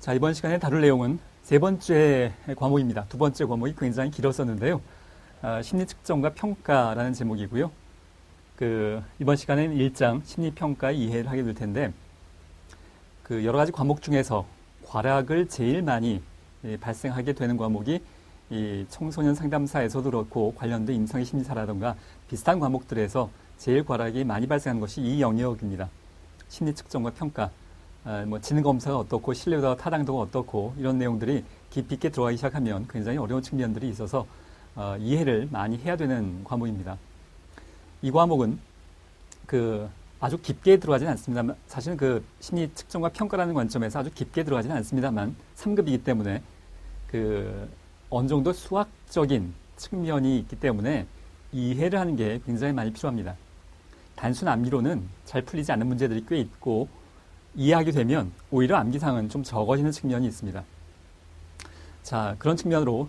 자, 이번 시간에 다룰 내용은 세 번째 과목입니다. 두 번째 과목이 굉장히 길었었는데요. 심리 측정과 평가라는 제목이고요. 이번 시간에는 1장 심리평가 이해를 하게 될 텐데, 여러 가지 과목 중에서 과락을 제일 많이 발생하게 되는 과목이 이 청소년 상담사에서도 그렇고 관련된 임상의 심리사라든가 비슷한 과목들에서 제일 과락이 많이 발생하는 것이 이 영역입니다. 심리 측정과 평가, 지능 검사가 어떻고 신뢰도와 타당도가 어떻고 이런 내용들이 깊이 있게 들어가기 시작하면 굉장히 어려운 측면들이 있어서 이해를 많이 해야 되는 과목입니다. 이 과목은 아주 깊게 들어가지는 않습니다만, 사실은 심리 측정과 평가라는 관점에서 아주 깊게 들어가지는 않습니다만 3급이기 때문에 어느 정도 수학적인 측면이 있기 때문에 이해를 하는 게 굉장히 많이 필요합니다. 단순 암기로는 잘 풀리지 않는 문제들이 꽤 있고, 이해하게 되면 오히려 암기상은 좀 적어지는 측면이 있습니다. 자, 그런 측면으로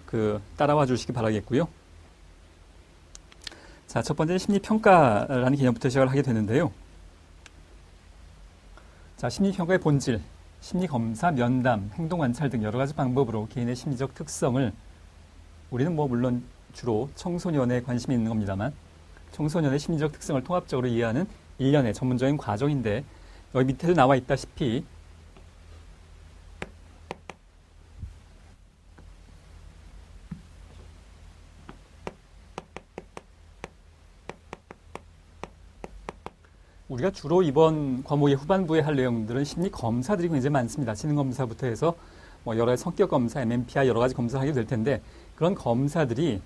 따라와 주시기 바라겠고요. 자, 첫 번째는 심리평가라는 개념부터 시작을 하게 되는데요. 자, 심리평가의 본질, 심리검사, 면담, 행동관찰 등 여러 가지 방법으로 개인의 심리적 특성을, 우리는 물론 주로 청소년에 관심이 있는 겁니다만, 청소년의 심리적 특성을 통합적으로 이해하는 일련의 전문적인 과정인데, 여기 밑에도 나와 있다시피 우리가 주로 이번 과목의 후반부에 할 내용들은 심리 검사들이 굉장히 많습니다. 지능 검사부터 해서 여러 가지 성격 검사, MMPI 여러 가지 검사를 하게 될 텐데, 그런 검사들이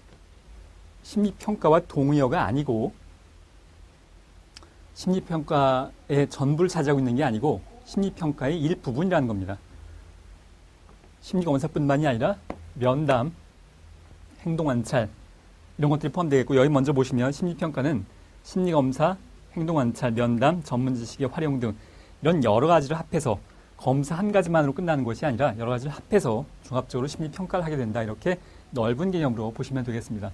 심리평가와 동의어가 아니고 심리평가의 전부를 차지하고 있는 게 아니고 심리평가의 일부분이라는 겁니다. 심리검사뿐만이 아니라 면담, 행동관찰 이런 것들이 포함되겠고, 여기 먼저 보시면 심리평가는 심리검사, 행동관찰, 면담, 전문지식의 활용 등 이런 여러 가지를 합해서 검사 한 가지만으로 끝나는 것이 아니라 여러 가지를 합해서 종합적으로 심리평가를 하게 된다. 이렇게 넓은 개념으로 보시면 되겠습니다.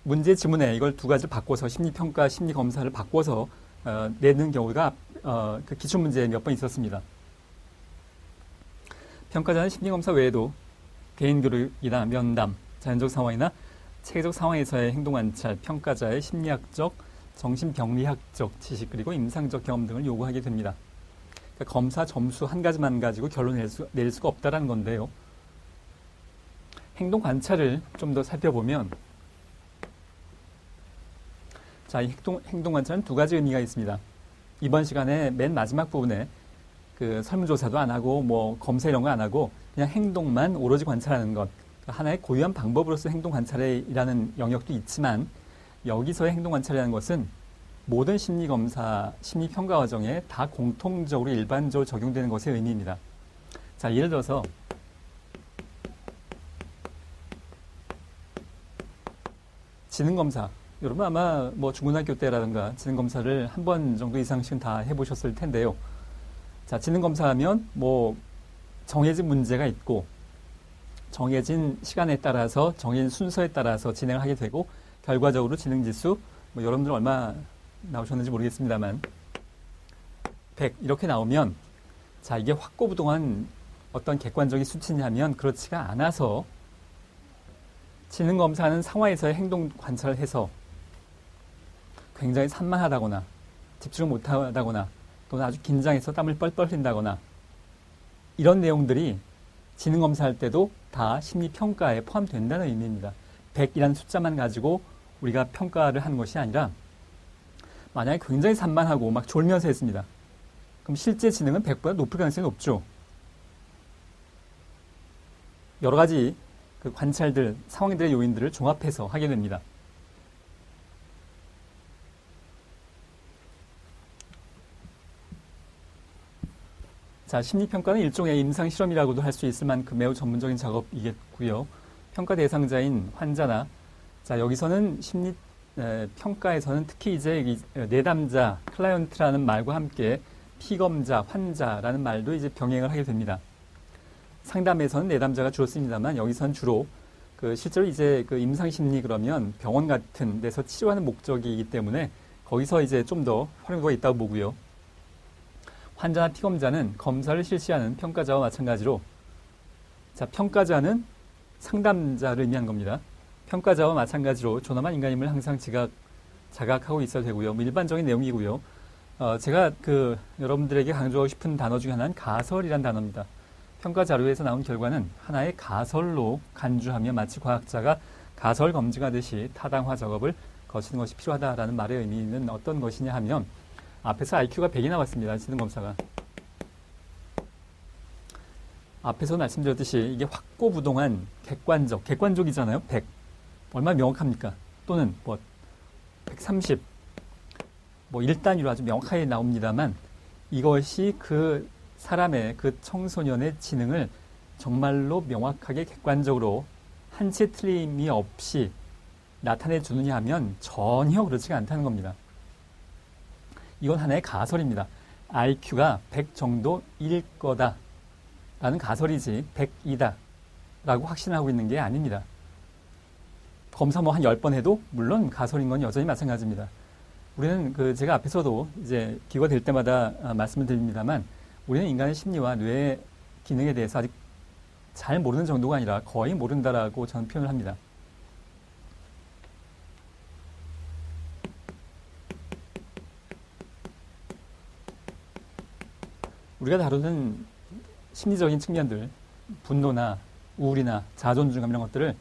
문제 지문에 이걸 두 가지를 바꿔서 심리평가, 심리검사를 바꿔서 내는 경우가 기출문제에 몇 번 있었습니다. 평가자는 심리검사 외에도 개인교육이나 면담, 자연적 상황이나 체계적 상황에서의 행동관찰, 평가자의 심리학적, 정신병리학적 지식 그리고 임상적 경험 등을 요구하게 됩니다. 그러니까 검사 점수 한 가지만 가지고 결론을 낼 수가 없다는 건데요. 행동관찰을 좀 더 살펴보면, 자, 이 행동관찰은 두 가지 의미가 있습니다. 이번 시간에 맨 마지막 부분에 설문조사도 안 하고 검사 이런 거 안 하고 그냥 행동만 오로지 관찰하는 것, 하나의 고유한 방법으로서 행동관찰이라는 영역도 있지만, 여기서의 행동관찰이라는 것은 모든 심리검사, 심리평가 과정에 다 공통적으로 일반적으로 적용되는 것의 의미입니다. 자, 예를 들어서 지능검사, 여러분 아마 중고등학교 때라든가 지능검사를 한 번 정도 이상씩은 다 해보셨을 텐데요. 자, 지능검사하면 정해진 문제가 있고 정해진 시간에 따라서 정해진 순서에 따라서 진행을 하게 되고, 결과적으로 지능지수 여러분들 얼마 나오셨는지 모르겠습니다만 100 이렇게 나오면, 자, 이게 확고부동한 어떤 객관적인 수치냐면 그렇지가 않아서 지능검사하는 상황에서의 행동 관찰을 해서 굉장히 산만하다거나 집중을 못하다거나 또는 아주 긴장해서 땀을 뻘뻘 흘린다거나 이런 내용들이 지능검사할 때도 다 심리평가에 포함된다는 의미입니다. 100이라는 숫자만 가지고 우리가 평가를 하는 것이 아니라, 만약에 굉장히 산만하고 막 졸면서 했습니다. 그럼 실제 지능은 100보다 높을 가능성이 높죠. 여러 가지 관찰들, 상황들의 요인들을 종합해서 하게 됩니다. 자, 심리평가는 일종의 임상실험이라고도 할 수 있을 만큼 매우 전문적인 작업이겠고요. 평가 대상자인 환자나, 자, 여기서는 평가에서는 특히 이제 내담자, 클라이언트라는 말과 함께 피검자, 환자라는 말도 이제 병행을 하게 됩니다. 상담에서는 내담자가 주로 씁니다만, 여기서는 주로 실제로 이제 임상심리 그러면 병원 같은 데서 치료하는 목적이기 때문에 거기서 이제 좀 더 활용도가 있다고 보고요. 환자나 피검자는 검사를 실시하는 평가자와 마찬가지로, 자, 평가자는 상담자를 의미한 겁니다. 평가자와 마찬가지로 존엄한 인간임을 항상 자각하고 있어야 되고요. 뭐 일반적인 내용이고요. 제가 여러분들에게 강조하고 싶은 단어 중에 하나는 가설이란 단어입니다. 평가 자료에서 나온 결과는 하나의 가설로 간주하며 마치 과학자가 가설 검증하듯이 타당화 작업을 거치는 것이 필요하다라는 말의 의미는 어떤 것이냐 하면, 앞에서 IQ가 100이 나왔습니다. 지능검사가. 앞에서 말씀드렸듯이 이게 확고부동한 객관적이잖아요. 100. 얼마나 명확합니까? 또는 130. 1단위로 아주 명확하게 나옵니다만, 이것이 그 사람의, 그 청소년의 지능을 정말로 명확하게 객관적으로 한 채 틀림이 없이 나타내 주느냐 하면 전혀 그렇지가 않다는 겁니다. 이건 하나의 가설입니다. IQ가 100 정도일 거다 라는 가설이지 100이다 라고 확신하고 있는 게 아닙니다. 검사 한 10번 해도 물론 가설인 건 여전히 마찬가지입니다. 우리는 제가 앞에서도 이제 기회가 될 때마다 말씀을 드립니다만, 우리는 인간의 심리와 뇌의 기능에 대해서 아직 잘 모르는 정도가 아니라 거의 모른다라고 저는 표현을 합니다. 우리가 다루는 심리적인 측면들, 분노나 우울이나 자존감 이런 것들을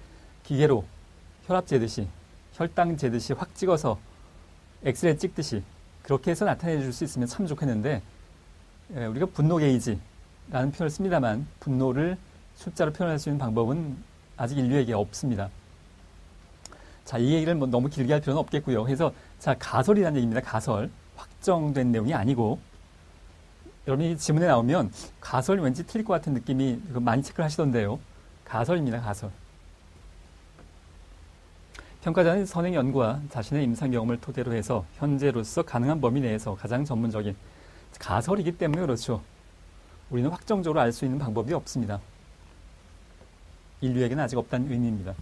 기계로 혈압 재듯이, 혈당 재듯이 확 찍어서 엑스레이 찍듯이 그렇게 해서 나타내 줄 수 있으면 참 좋겠는데, 우리가 분노 게이지라는 표현을 씁니다만 분노를 숫자로 표현할 수 있는 방법은 아직 인류에게 없습니다. 자, 이 얘기를 너무 길게 할 필요는 없겠고요. 그래서 자, 가설이라는 얘기입니다. 가설. 확정된 내용이 아니고, 여러분이 지문에 나오면 가설 왠지 틀릴 것 같은 느낌이 많이 체크를 하시던데요. 가설입니다. 가설. 평가자는 선행 연구와 자신의 임상 경험을 토대로 해서 현재로서 가능한 범위 내에서 가장 전문적인 가설이기 때문에 그렇죠. 우리는 확정적으로 알 수 있는 방법이 없습니다. 인류에게는 아직 없다는 의미입니다.